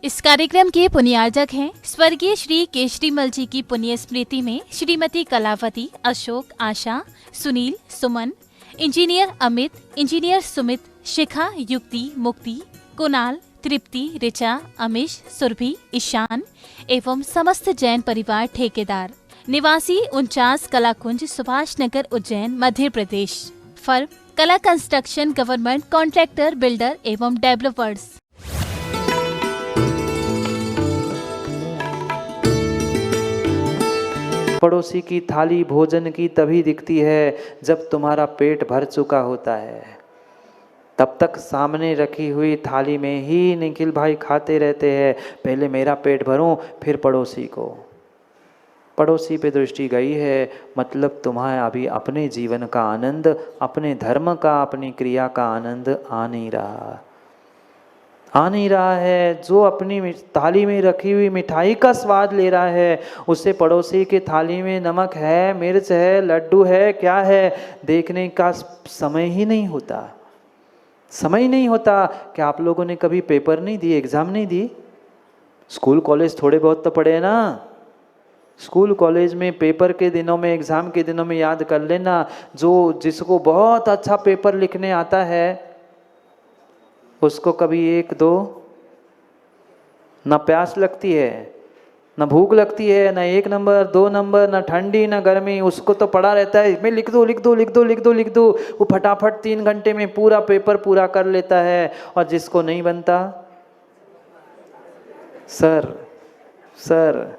इस कार्यक्रम के पुण्यार्जक हैं स्वर्गीय श्री केशरीमल जी की पुण्य स्मृति में श्रीमती कलावती, अशोक, आशा, सुनील, सुमन, इंजीनियर अमित, इंजीनियर सुमित, शिखा, युक्ति, मुक्ति, कुणाल, तृप्ति, ऋचा, अमिश, सुरभि, ईशान एवं समस्त जैन परिवार ठेकेदार, निवासी 49 कलाकुंज, सुभाष नगर, उज्जैन, मध्य प्रदेश। फर्म कला कंस्ट्रक्शन, गवर्नमेंट कॉन्ट्रैक्टर, बिल्डर एवं डेवलपर्स। पड़ोसी की थाली भोजन की तभी दिखती है जब तुम्हारा पेट भर चुका होता है। तब तक सामने रखी हुई थाली में ही निखिल भाई खाते रहते हैं, पहले मेरा पेट भरूं फिर पड़ोसी को। पड़ोसी पे दृष्टि गई है, मतलब तुम्हें अभी अपने जीवन का आनंद, अपने धर्म का, अपनी क्रिया का आनंद आ नहीं रहा है। जो अपनी थाली में रखी हुई मिठाई का स्वाद ले रहा है, उससे पड़ोसी की थाली में नमक है, मिर्च है, लड्डू है, क्या है, देखने का समय ही नहीं होता। समय नहीं होता। क्या आप लोगों ने कभी पेपर नहीं दिए, एग्जाम नहीं दी? स्कूल कॉलेज थोड़े बहुत तो पढ़े ना। स्कूल कॉलेज में पेपर के दिनों में, एग्जाम के दिनों में याद कर लेना, जिसको बहुत अच्छा पेपर लिखने आता है उसको कभी 1-2 न प्यास लगती है, न भूख लगती है, न 1 नंबर 2 नंबर, न ठंडी न गर्मी। उसको तो पड़ा रहता है मैं लिख दो। वो फटाफट 3 घंटे में पूरा पेपर पूरा कर लेता है। और जिसको नहीं बनता, सर सर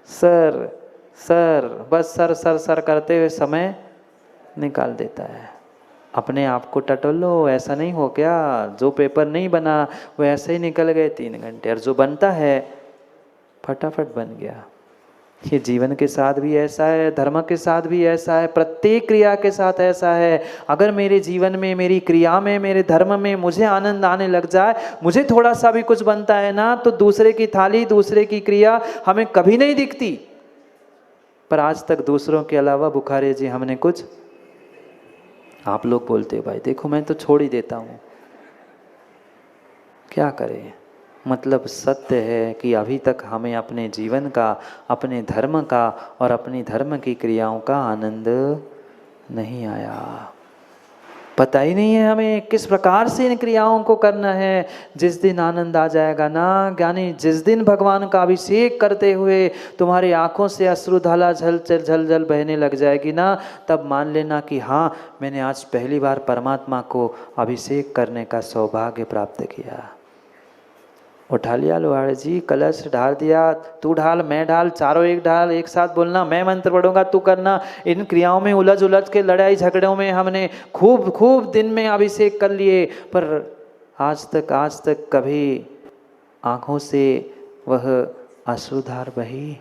सर सर, बस सर सर सर करते हुए समय निकाल देता है। अपने आप को टटोलो, ऐसा नहीं हो क्या? जो पेपर नहीं बना वो ऐसे ही निकल गए 3 घंटे, और जो बनता है फटाफट बन गया। ये जीवन के साथ भी ऐसा है, धर्म के साथ भी ऐसा है, प्रत्येक क्रिया के साथ ऐसा है। अगर मेरे जीवन में, मेरी क्रिया में, मेरे धर्म में मुझे आनंद आने लग जाए, मुझे थोड़ा सा भी कुछ बनता है ना, तो दूसरे की थाली, दूसरे की क्रिया हमें कभी नहीं दिखती। पर आज तक दूसरों के अलावा बुखारे जी हमने कुछ, आप लोग बोलते हो भाई देखो मैं तो छोड़ ही देता हूँ, क्या करें? मतलब सत्य है कि अभी तक हमें अपने जीवन का, अपने धर्म का और अपनी धर्म की क्रियाओं का आनंद नहीं आया। पता ही नहीं है हमें किस प्रकार से इन क्रियाओं को करना है। जिस दिन आनंद आ जाएगा ना ज्ञानी, जिस दिन भगवान का अभिषेक करते हुए तुम्हारी आंखों से अश्रुधारा झल बहने लग जाएगी ना, तब मान लेना कि हाँ, मैंने आज पहली बार परमात्मा को अभिषेक करने का सौभाग्य प्राप्त किया। उठा लिया लोहार जी, कलश ढाल दिया, तू ढाल मैं ढाल, चारों एक ढाल, एक साथ बोलना, मैं मंत्र पढ़ूंगा तू करना। इन क्रियाओं में उलझ के, लड़ाई झगड़ों में हमने खूब दिन में अभिषेक कर लिए, पर आज तक कभी आंखों से वह अश्रुधार बही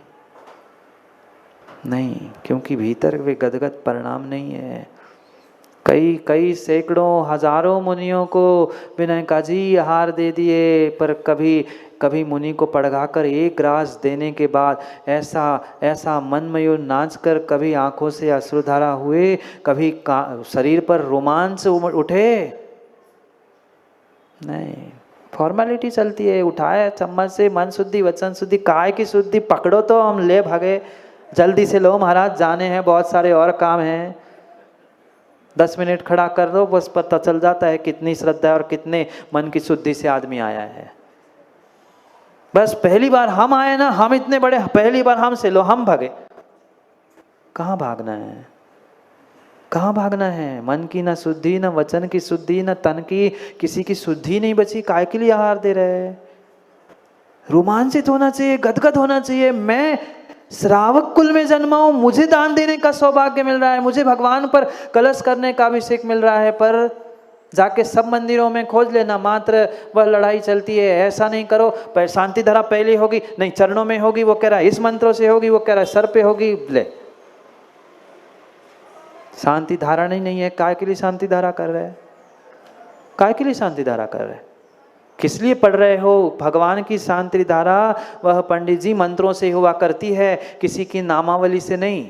नहीं, क्योंकि भीतर वे गदगद परिणाम नहीं है। कई सैकड़ों हजारों मुनियों को विनय का जी आहार दे दिए, पर कभी मुनि को पड़घाकर एक ग्रास देने के बाद ऐसा मनमयूर नाच कर कभी आंखों से अश्रुधारा हुए, कभी शरीर पर रोमांच उठे नहीं। फॉर्मेलिटी चलती है, उठाए चम्मच से, मन शुद्धि वचन शुद्धि काय की शुद्धि, पकड़ो तो हम ले भागे, जल्दी से लो महाराज, जाने हैं, बहुत सारे और काम हैं। 10 मिनट खड़ा कर दो, बस पता चल जाता है कितनी श्रद्धा और कितने मन की शुद्धि से आदमी आया है। बस पहली बार हम आए ना, हम इतने बड़े, पहली बार हमसे लो, हम भागे। कहाँ भागना है? कहाँ भागना है? मन की ना शुद्धि, ना वचन की शुद्धि, ना तन की किसी की शुद्धि नहीं बची। काय के लिए आहार दे रहे हैं? रोमांचित होना चाहिए, गदगद होना चाहिए। मैं श्रावक कुल में जन्मा हूं, मुझे दान देने का सौभाग्य मिल रहा है, मुझे भगवान पर कलश करने का अभिषेक मिल रहा है, पर जाके सब मंदिरों में खोज लेना मात्र वह लड़ाई चलती है। ऐसा नहीं करो, पर शांति धारा पहले होगी, नहीं चरणों में होगी, वो कह रहा है इस मंत्रों से होगी, वो कह रहा है सर पे होगी। ले, शांति धारणा ही नहीं है। काय के लिए शांति धारा कर रहे हैं? काय के लिए शांति धारा कर रहे हैं? किस लिए पढ़ रहे हो? भगवान की शांति धारा वह पंडित जी मंत्रों से हुआ करती है, किसी की नामावली से नहीं।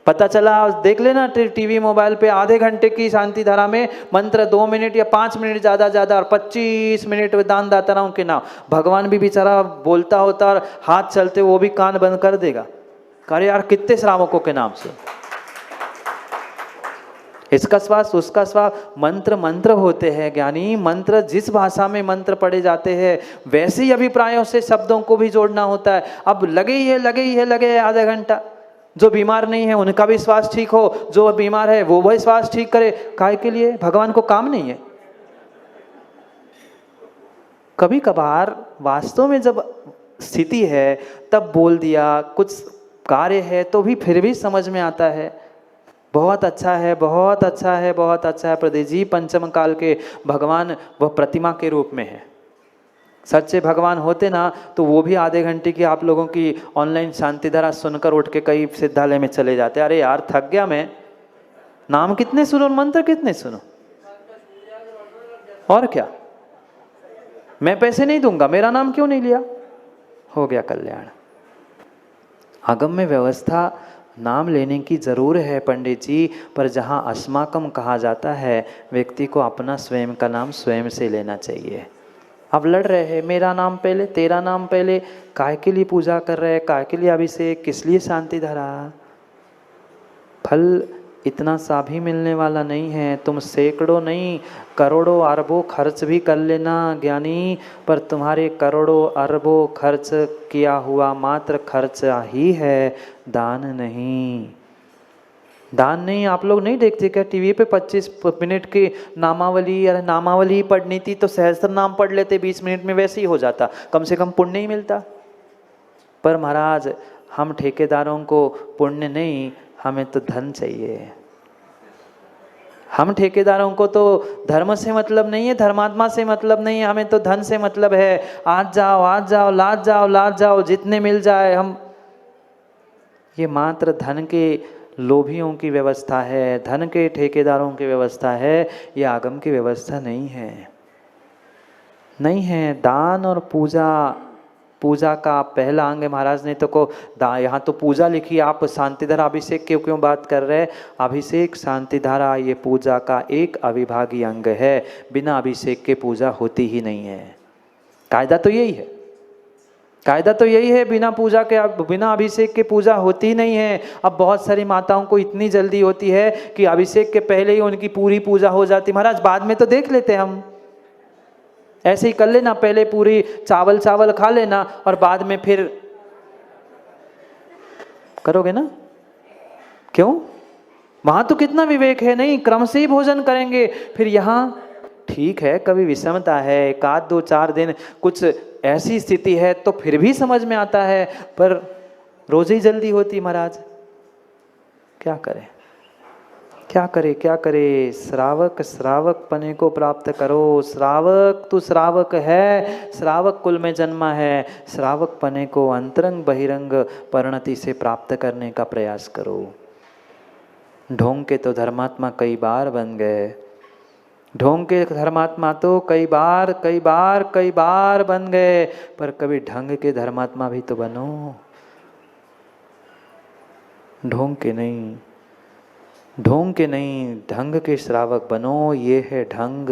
पता चला, देख लेना टीवी मोबाइल पे, आधे घंटे की शांति धारा में मंत्र 2 मिनट या 5 मिनट ज़्यादा और 25 मिनट दान दाताराओं के नाम। भगवान भी बेचारा बोलता होता और हाथ चलते वो भी कान बंद कर देगा, अरे यार कितने श्रावकों के नाम से, इसका श्वास उसका श्वास। मंत्र मंत्र होते हैं ज्ञानी, मंत्र जिस भाषा में मंत्र पढ़े जाते हैं वैसे ही अभिप्रायों से शब्दों को भी जोड़ना होता है। अब लगे ही है आधा घंटा, जो बीमार नहीं है उनका भी श्वास ठीक हो, जो बीमार है वो भी श्वास ठीक करे, काहे के लिए? भगवान को काम नहीं है? कभी कभार वास्तव में जब स्थिति है तब बोल दिया, कुछ कार्य है तो भी फिर भी समझ में आता है। बहुत अच्छा है, बहुत अच्छा है, बहुत अच्छा है प्रदेश जी। पंचम काल के भगवान वह प्रतिमा के रूप में है। सच्चे भगवान होते ना तो वो भी आधे घंटे की आप लोगों की ऑनलाइन शांति धारा सुनकर उठ के कई सिद्धालय में चले जाते। अरे यार थक गया मैं, नाम कितने सुनो, मंत्र कितने सुनो, और क्या? मैं पैसे नहीं दूंगा, मेरा नाम क्यों नहीं लिया? हो गया कल्याण। आगम में व्यवस्था नाम लेने की जरूर है पंडित जी, पर जहाँ अस्माकम कहा जाता है व्यक्ति को अपना स्वयं का नाम स्वयं से लेना चाहिए। अब लड़ रहे हैं मेरा नाम पहले तेरा नाम पहले, काय के लिए पूजा कर रहे हैं, काय के लिए अभिषेक, किस लिए शांति धारा? फल इतना सा भी मिलने वाला नहीं है। तुम सैकड़ों नहीं करोड़ों अरबों खर्च भी कर लेना ज्ञानी, पर तुम्हारे करोड़ों अरबों खर्च किया हुआ मात्र खर्च ही है, दान नहीं। दान नहीं। आप लोग नहीं देखते क्या टीवी पे 25 मिनट की नामावली, अरे नामावली पढ़नी थी तो सहस्त्र नाम पढ़ लेते 20 मिनट में, वैसे ही हो जाता, कम से कम पुण्य ही मिलता। पर महाराज हम ठेकेदारों को पुण्य नहीं, हमें तो धन चाहिए। हम ठेकेदारों को तो धर्म से मतलब नहीं है, धर्मात्मा से मतलब नहीं है, हमें तो धन से मतलब है। आज जाओ लाद जाओ जितने मिल जाए। हम ये मात्र धन के लोभियों की व्यवस्था है, धन के ठेकेदारों की व्यवस्था है, ये आगम की व्यवस्था नहीं है, नहीं है। दान और पूजा का पहला अंग है। महाराज ने तो को यहाँ तो पूजा लिखी, आप शांति धारा अभिषेक के क्यों बात कर रहे हैं? अभिषेक शांति धारा ये पूजा का एक अविभाज्य अंग है, बिना अभिषेक के पूजा होती ही नहीं है। कायदा तो यही है, कायदा तो यही है, बिना पूजा के बिना अभिषेक के पूजा होती नहीं है। अब बहुत सारी माताओं को इतनी जल्दी होती है कि अभिषेक के पहले ही उनकी पूरी पूजा हो जाती। महाराज बाद में तो देख लेते हम, ऐसे ही कर लेना, पहले पूरी चावल खा लेना और बाद में फिर करोगे ना, क्यों? वहां तो कितना विवेक है, नहीं क्रम से ही भोजन करेंगे। फिर यहाँ ठीक है कभी विषमता है, 1 2 4 दिन कुछ ऐसी स्थिति है तो फिर भी समझ में आता है, पर रोज ही जल्दी होती। महाराज क्या करें, क्या करे, क्या करे? श्रावक पने को प्राप्त करो। श्रावक तू श्रावक है, श्रावक कुल में जन्मा है, श्रावक पने को अंतरंग बहिरंग परिणति से प्राप्त करने का प्रयास करो। ढोंग के तो धर्मात्मा कई बार बन गए, ढोंग के धर्मात्मा तो कई बार बन गए, पर कभी ढंग के धर्मात्मा भी तो बनो। ढोंग के नहीं, ढंग के श्रावक बनो, ये है ढंग।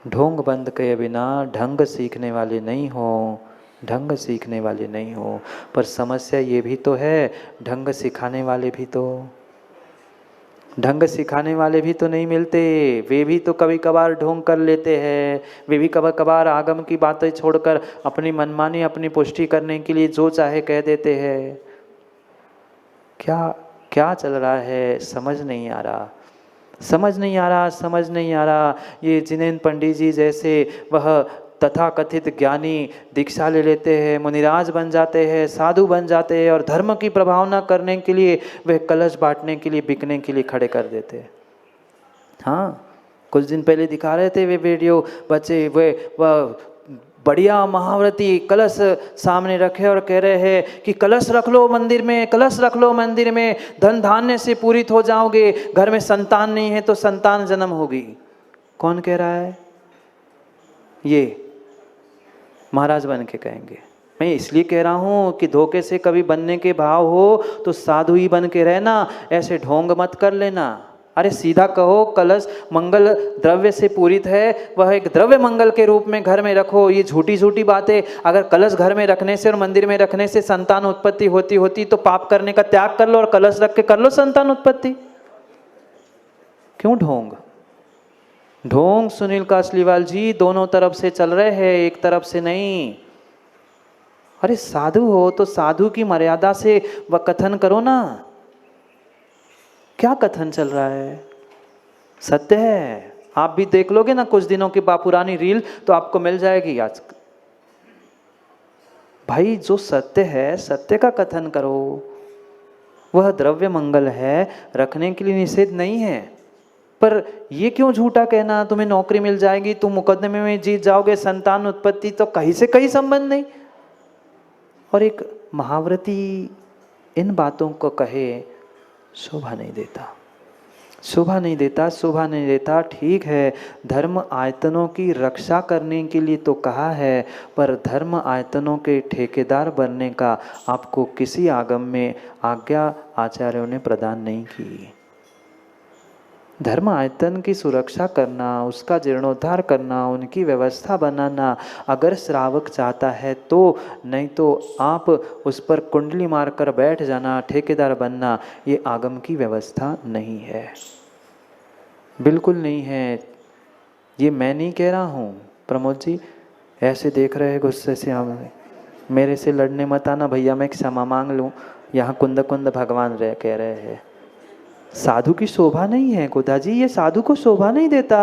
ढोंग बंद किए बिना ढंग सीखने वाले नहीं हो, ढंग सीखने वाले नहीं हो। पर समस्या ये भी तो है, ढंग सिखाने वाले भी तो नहीं मिलते। वे भी तो कभी कभार ढोंग कर लेते हैं, वे भी कभी कभार आगम की बातें छोड़कर अपनी मनमानी, अपनी पुष्टि करने के लिए जो चाहे कह देते हैं। क्या चल रहा है समझ नहीं आ रहा। ये जिनेंद्र पंडित जी जैसे वह तथाकथित ज्ञानी दीक्षा ले लेते हैं, मुनिराज बन जाते हैं, साधु बन जाते हैं और धर्म की प्रभावना करने के लिए वह कलश बांटने के लिए, बिकने के लिए खड़े कर देते हैं। हाँ, कुछ दिन पहले दिखा रहे थे वे वीडियो, बच्चे वह बढ़िया महाव्रती कलश सामने रखे और कह रहे हैं कि कलश रख लो मंदिर में, धन धान्य से पूरित हो जाओगे, घर में संतान नहीं है तो संतान जन्म होगी। कौन कह रहा है? ये महाराज बन के कहेंगे। मैं इसलिए कह रहा हूँ कि धोखे से कभी बनने के भाव हो तो साधु ही बन के रहना, ऐसे ढोंग मत कर लेना। अरे सीधा कहो, कलश मंगल द्रव्य से पूरित है, वह एक द्रव्य मंगल के रूप में घर में रखो। ये झूठी झूठी बातें। अगर कलश घर में रखने से और मंदिर में रखने से संतान उत्पत्ति होती तो पाप करने का त्याग कर लो और कलश रख के कर लो संतान उत्पत्ति। क्यों ढोंग? ढोंग सुनील कासलीवाल जी दोनों तरफ से चल रहे हैं, एक तरफ से नहीं। अरे साधु हो तो साधु की मर्यादा से वह कथन करो ना। क्या कथन चल रहा है? सत्य है। आप भी देख लोगे ना कुछ दिनों की पुरानी रील तो आपको मिल जाएगी। आज भाई जो सत्य है सत्य का कथन करो। वह द्रव्य मंगल है, रखने के लिए निषेध नहीं है, पर ये क्यों झूठा कहना तुम्हें नौकरी मिल जाएगी, तुम मुकदमे में जीत जाओगे, संतान उत्पत्ति तो कहीं से कहीं संबंध नहीं। और एक महाव्रती इन बातों को कहे शोभा नहीं देता, शोभा नहीं देता, शोभा नहीं देता। ठीक है, धर्म आयतनों की रक्षा करने के लिए तो कहा है, पर धर्म आयतनों के ठेकेदार बनने का आपको किसी आगम में आज्ञा आचार्यों ने प्रदान नहीं की। धर्म आयतन की सुरक्षा करना, उसका जीर्णोद्धार करना, उनकी व्यवस्था बनाना अगर श्रावक चाहता है तो, नहीं तो आप उस पर कुंडली मारकर बैठ जाना, ठेकेदार बनना, ये आगम की व्यवस्था नहीं है, बिल्कुल नहीं है। ये मैं नहीं कह रहा हूँ। प्रमोद जी ऐसे देख रहे हैं गुस्से से, हम मेरे से लड़ने मत आना भैया, मैं क्षमा मांग लूँ। यहाँ कुंद कुंद भगवान कह रहे हैं साधु की शोभा नहीं है। गोदा जी ये साधु को शोभा नहीं देता।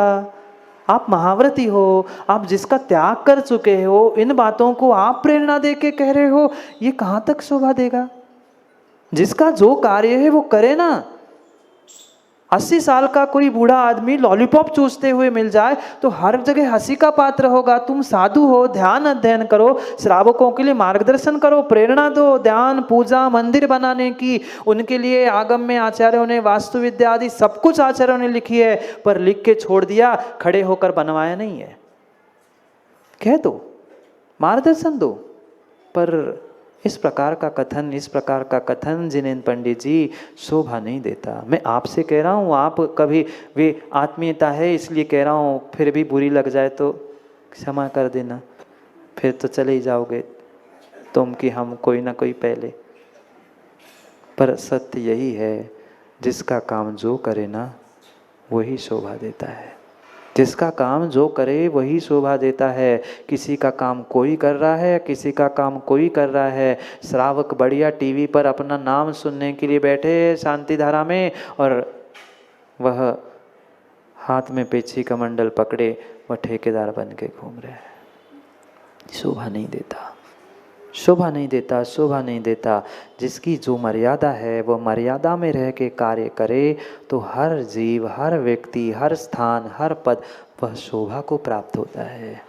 आप महाव्रती हो, आप जिसका त्याग कर चुके हो, इन बातों को आप प्रेरणा दे के कह रहे हो, ये कहाँ तक शोभा देगा? जिसका जो कार्य है वो करे ना। 80 साल का कोई बूढ़ा आदमी लॉलीपॉप चूसते हुए मिल जाए तो हर जगह हंसी का पात्र होगा। तुम साधु हो, ध्यान अध्ययन करो, श्रावकों के लिए मार्गदर्शन करो, प्रेरणा दो, ध्यान पूजा मंदिर बनाने की। उनके लिए आगम में आचार्यों ने वास्तु विद्या आदि सब कुछ आचार्यों ने लिखी है, पर लिख के छोड़ दिया, खड़े होकर बनवाया नहीं है। कह दो, मार्गदर्शन दो, पर इस प्रकार का कथन जिनेन्द्र पंडित जी शोभा नहीं देता। मैं आपसे कह रहा हूँ, आप कभी वे आत्मीयता है इसलिए कह रहा हूँ, फिर भी बुरी लग जाए तो क्षमा कर देना, फिर तो चले ही जाओगे तुम कि हम कोई ना कोई पहले। पर सत्य यही है, जिसका काम जो करे ना वही शोभा देता है। जिसका काम जो करे वही शोभा देता है। किसी का काम कोई कर रहा है, किसी का काम कोई कर रहा है। श्रावक बढ़िया टीवी पर अपना नाम सुनने के लिए बैठे शांति धारा में, और वह हाथ में पेची का मंडल पकड़े, वह ठेकेदार बन के घूम रहे हैं। शोभा नहीं देता, शोभा नहीं देता, शोभा नहीं देता। जिसकी जो मर्यादा है वह मर्यादा में रह के कार्य करे तो हर जीव, हर व्यक्ति, हर स्थान, हर पद वह शोभा को प्राप्त होता है।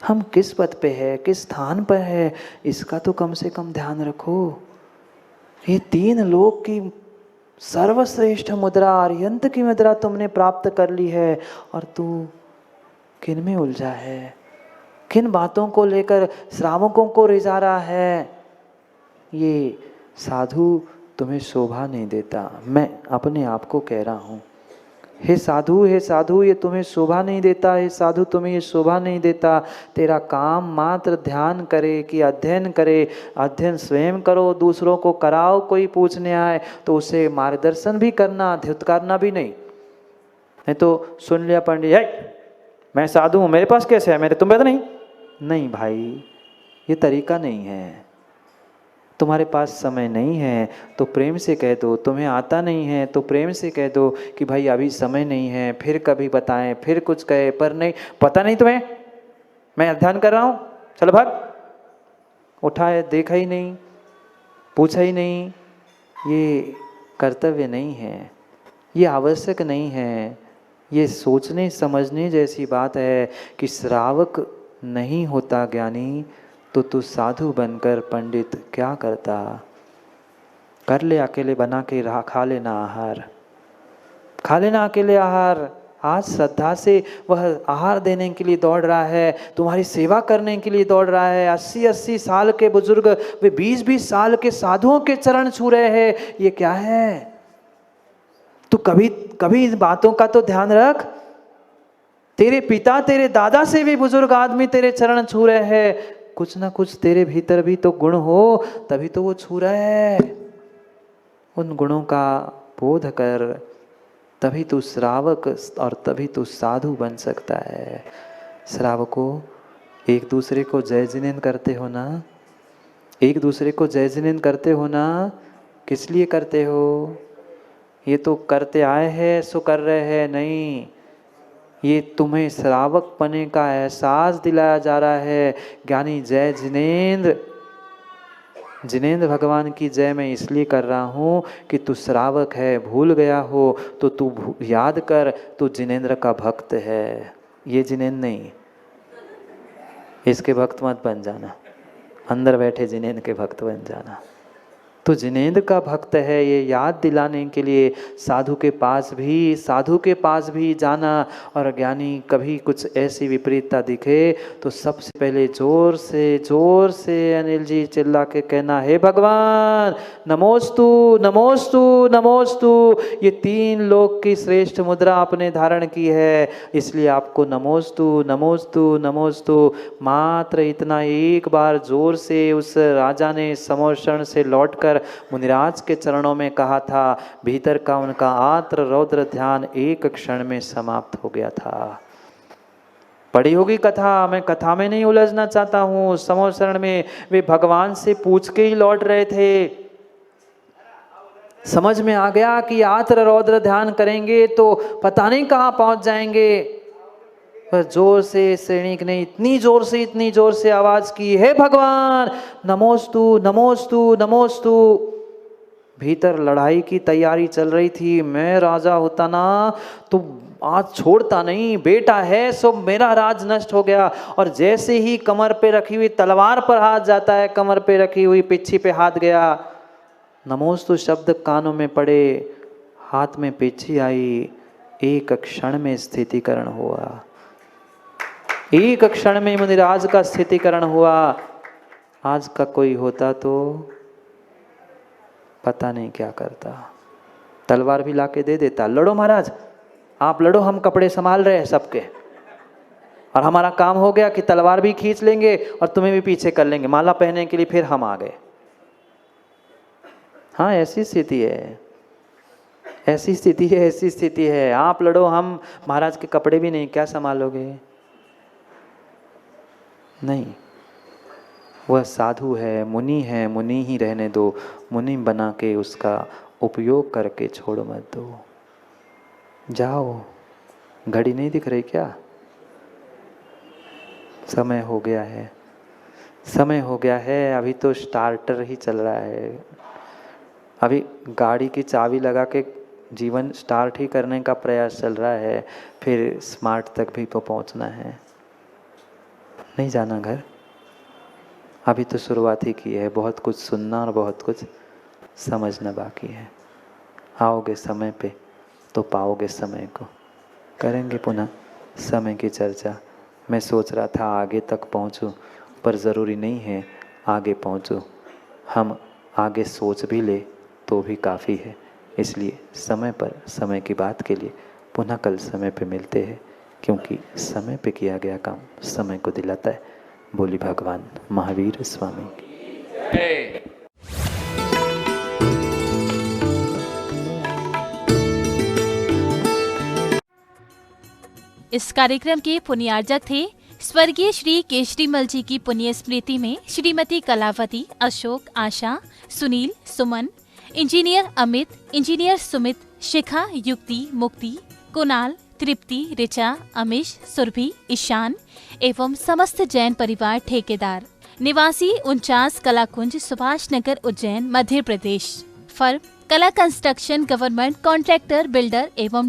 हम किस पद पे है, किस स्थान पर है, इसका तो कम से कम ध्यान रखो। ये 3 लोक की सर्वश्रेष्ठ मुद्रा, अर्यंत की मुद्रा तुमने प्राप्त कर ली है, और तू किन में उलझा है, किन बातों को लेकर श्रावकों को रिझा रहा है। ये साधु तुम्हें शोभा नहीं देता। मैं अपने आप को कह रहा हूँ, हे साधु, हे साधु, ये तुम्हें शोभा नहीं देता। हे साधु तुम्हें ये शोभा नहीं देता। तेरा काम मात्र ध्यान करे कि अध्ययन करे। अध्ययन स्वयं करो, दूसरों को कराओ। कोई पूछने आए तो उसे मार्गदर्शन भी करना, धिक्कारना भी नहीं तो सुन लिया पंडित है मैं साधु हूँ, मेरे पास कैसे है, मेरे तुम्हें तो नहीं भाई, ये तरीका नहीं है। तुम्हारे पास समय नहीं है तो प्रेम से कह दो, तुम्हें आता नहीं है तो प्रेम से कह दो कि भाई अभी समय नहीं है, फिर कभी बताएं, फिर कुछ कहे, पर नहीं पता नहीं तुम्हें, मैं अध्ययन कर रहा हूँ, चलो भाग। उठाए, देखा ही नहीं, पूछा ही नहीं। ये कर्तव्य नहीं है, ये आवश्यक नहीं है। ये सोचने समझने जैसी बात है कि श्रावक नहीं होता ज्ञानी तो तू साधु बनकर पंडित क्या करता। कर ले, अकेले बना के खा लेना आहार, खा लेना अकेले आहार। आज श्रद्धा से वह आहार देने के लिए दौड़ रहा है, तुम्हारी सेवा करने के लिए दौड़ रहा है। 80-80 साल के बुजुर्ग, वे 20-20 साल के साधुओं के चरण छू रहे हैं। ये क्या है? तू कभी इन बातों का तो ध्यान रख। तेरे पिता, तेरे दादा से भी बुजुर्ग आदमी तेरे चरण छू रहे हैं। कुछ ना कुछ तेरे भीतर भी तो गुण हो, तभी तो वो छू रहा है। उन गुणों का बोध कर, तभी तू श्रावक और तभी तू साधु बन सकता है। श्रावकों, एक दूसरे को जय जिनेंद्र करते हो ना? एक दूसरे को जय जिनेंद्र करते हो ना? किस लिए करते हो? ये तो करते आए हैं सो कर रहे हैं नहीं, ये तुम्हें श्रावक पने का एहसास दिलाया जा रहा है। ज्ञानी जय जिनेंद्र, जिनेंद्र भगवान की जय मैं इसलिए कर रहा हूँ कि तू श्रावक है, भूल गया हो तो तू याद कर, तू जिनेंद्र का भक्त है। ये जिनेंद्र नहीं, इसके भक्त मत बन जाना, अंदर बैठे जिनेंद्र के भक्त बन जाना। तो जिनेंद्र का भक्त है, ये याद दिलाने के लिए साधु के पास भी जाना। और ज्ञानी कभी कुछ ऐसी विपरीतता दिखे तो सबसे पहले जोर से अनिल जी चिल्ला के कहना, हे भगवान नमोस्तु नमोस्तु नमोस्तु। ये 3 लोक की श्रेष्ठ मुद्रा आपने धारण की है, इसलिए आपको नमोस्तु नमोस्तु नमोस्तु। मात्र इतना एक बार जोर से उस राजा ने समोषण से लौटकर मुनिराज के चरणों में कहा था। भीतर का उनका आत्र रौद्र ध्यान एक क्षण में समाप्त हो गया था। पढ़ी होगी कथा, मैं कथा में नहीं उलझना चाहता हूँ। समोषण में वे भगवान से पूछ के ही लौट रहे थे। समझ में आ गया कि आत्र रौद्र ध्यान करेंगे तो पता नहीं कहाँ पहुंच जाएंगे। पर जोर से सैनिक ने इतनी जोर से आवाज की, हे भगवान नमोस्तु नमोस्तु नमोस्तु। भीतर लड़ाई की तैयारी चल रही थी। मैं राजा होता ना तो आज छोड़ता नहीं, बेटा है सो मेरा राज नष्ट हो गया। और जैसे ही कमर पे रखी हुई तलवार पर हाथ जाता है, कमर पे रखी हुई पिच्छी पे हाथ गया। नमोस्तु शब्द कानों में पड़े, हाथ में पिच्छी आई। एक क्षण में स्थितिकरण हुआ, एक क्षण में मुनिराज का स्थितिकरण हुआ। आज का कोई होता तो पता नहीं क्या करता, तलवार भी लाके दे देता, लड़ो महाराज आप लड़ो, हम कपड़े संभाल रहे हैं सबके, और हमारा काम हो गया कि तलवार भी खींच लेंगे और तुम्हें भी पीछे कर लेंगे, माला पहनने के लिए फिर हम आ गए। हाँ ऐसी स्थिति है, ऐसी स्थिति है। आप लड़ो, हम महाराज के कपड़े भी नहीं, क्या संभालोगे? नहीं, वह साधु है, मुनि ही रहने दो। मुनि बना के उसका उपयोग करके छोड़ मत दो। जाओ, घड़ी नहीं दिख रही क्या? समय हो गया है। अभी तो स्टार्टर ही चल रहा है। अभी गाड़ी की चाबी लगा के जीवन स्टार्ट ही करने का प्रयास चल रहा है, फिर स्मार्ट तक भी तो पहुंचना है। नहीं जाना घर, अभी तो शुरुआत ही की है। बहुत कुछ सुनना और बहुत कुछ समझना बाकी है। आओगे समय पे तो पाओगे समय को। करेंगे पुनः समय की चर्चा। मैं सोच रहा था आगे तक पहुंचूं, पर ज़रूरी नहीं है आगे पहुंचूं। हम आगे सोच भी ले तो भी काफ़ी है। इसलिए समय पर समय की बात के लिए पुनः कल समय पे मिलते हैं, क्योंकि समय पे किया गया काम समय को दिलाता है। बोली भगवान महावीर स्वामी की। इस कार्यक्रम के पुण्यार्जक थे स्वर्गीय श्री केशरीमल जी की पुण्य स्मृति में श्रीमती कलावती, अशोक, आशा, सुनील, सुमन, इंजीनियर अमित, इंजीनियर सुमित, शिखा, युक्ति, मुक्ति, कुणाल, तृप्ति, ऋचा, अमीश, सुरभि, ईशान एवं समस्त जैन परिवार ठेकेदार, निवासी 49 कलाकुंज, सुभाष नगर, उज्जैन, मध्य प्रदेश। फर्म कला कंस्ट्रक्शन, गवर्नमेंट कॉन्ट्रैक्टर, बिल्डर एवं